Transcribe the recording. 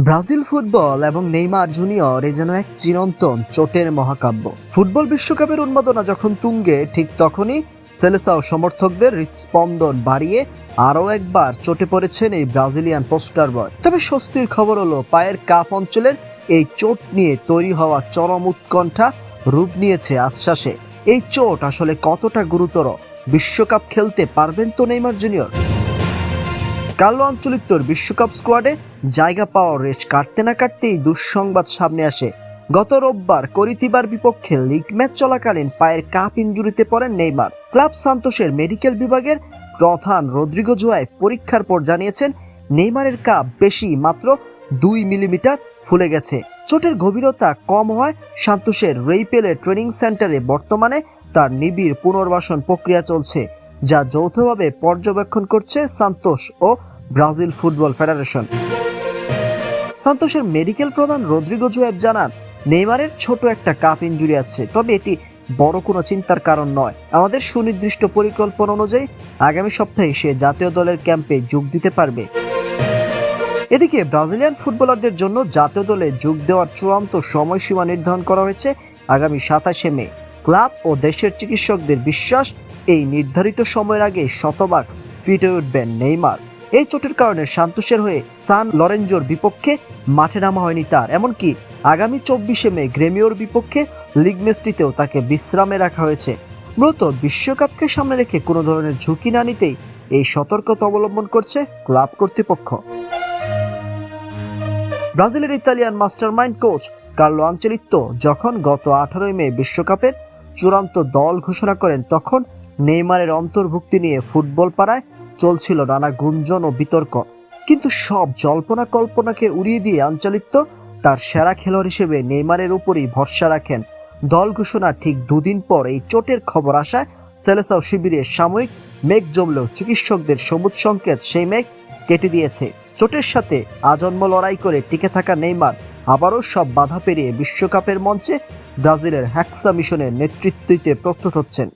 Brazil football এবং Neymar junior এ যেন এক চিরন্তন চোটের মহাকাব্য। ফুটবল বিশ্বকাপের উন্মাদনা যখন তুঙ্গে, ঠিক তখনই সেলেসাও সমর্থকদের হৃৎস্পন্দন বাড়িয়ে আরও একবার চোটে পড়েছেন এই ব্রাজিলিয়ান পোস্টার বয়। তবে স্বস্তির খবর হলো, পায়ের কাপ অঞ্চলের এই চোট নিয়ে তৈরি হওয়া চরম উৎকণ্ঠা রূপ নিয়েছে আশ্বাসে। এই চোট আসলে কতটা গুরুতর? বিশ্বকাপ খেলতে পারবেন তো নেইমার জুনিয়র? কার্লো আঞ্চলিত্তর বিশ্বকাপ স্কোয়াডে জায়গা পাওয়ার রেশ কাটতে না কাটতেই দুঃসংবাদ সামনে আসে। গত রোববার করিতিবার বিপক্ষে লিগ ম্যাচ চলাকালীন পায়ের কাপ ইনজুরিতে পড়েন নেইমার। ক্লাব সান্তোসের মেডিকেল বিভাগের প্রধান রদ্রিগো জোয়াই পরীক্ষার পর জানিয়েছেন, নেইমারের কাপ বেশি, মাত্র 2 মিলিমিটার ফুলে গেছে। চোটের গভীরতা কম হওয়ায় সান্তোসের রেইপেলে ট্রেনিং সেন্টারে বর্তমানে তার নিবিড় পুনর্বাসন প্রক্রিয়া চলছে, যা যৌথভাবে পর্যবেক্ষণ করছে সান্তোস ও ব্রাজিল ফুটবল ফেডারেশন। সান্তোসের মেডিকেল প্রধান রদ্রিগো জোয়েব জানান, নেইমারের ছোট একটা কাপ ইনজুরি আছে, তবে এটি বড় কোনো চিন্তার কারণ নয়। আমাদের সুনির্দিষ্ট পরিকল্পনা অনুযায়ী আগামী সপ্তাহে সে জাতীয় দলের ক্যাম্পে যোগ দিতে পারবে। এদিকে ব্রাজিলিয়ান ফুটবলারদের জন্য জাতীয় দলে যোগ দেওয়ার চূড়ান্ত সময়সীমা নির্ধারণ করা হয়েছে আগামী 27 মে। ক্লাব ও দেশের চিকিৎসকদের বিশ্বাস, এই নির্ধারিত সময়ের আগে শতভাগ ফিট হয়ে উঠবেন নেইমার। এই চোটের কারণে সান্তোসের হয়ে সান লরেঞ্জোর বিপক্ষে মাঠে নামা হয়নি তার। এমনকি আগামী 24 মে গ্রেমিওর বিপক্ষে লিগ ম্যাচটিতেও তাকে বিশ্রামে রাখা হয়েছে। মূলত বিশ্বকাপকে সামনে রেখে কোনো ধরনের ঝুঁকি না নিতেই এই সতর্কতা অবলম্বন করছে ক্লাব কর্তৃপক্ষ। ব্রাজিলের ইতালিয়ান মাস্টারমাইন্ড কোচ কার্লো আঞ্চেলিত্তো যখন গত 18 মে বিশ্বকাপের চূড়ান্ত দল ঘোষণা করেন, তখন নেইমারের অন্তর্ভুক্তি নিয়ে ফুটবল পাড়ায় চলছিল নানা গুঞ্জন ও বিতর্ক। কিন্তু সব জল্পনা কল্পনাকে উড়িয়ে দিয়ে আঞ্চলিত্তো তার সেরা খেলোয়াড় হিসেবে নেইমারের উপরই ভরসা রাখেন। দল ঘোষণার ঠিক 2 দিন পর এই চোটের খবর আসায় সেলেসাও শিবিরে সাময়িক মেঘ জমলেও চিকিৎসকদের সবুজ সংকেত সেই মেঘ কেটে দিয়েছে। চোটের সাথে আজন্ম লড়াই করে টিকে থাকা নেইমার আবারও সব বাধা পেরিয়ে বিশ্বকাপের মঞ্চে ব্রাজিলের হ্যাক্সা মিশনের নেতৃত্ব দিতে প্রস্তুত হচ্ছেন।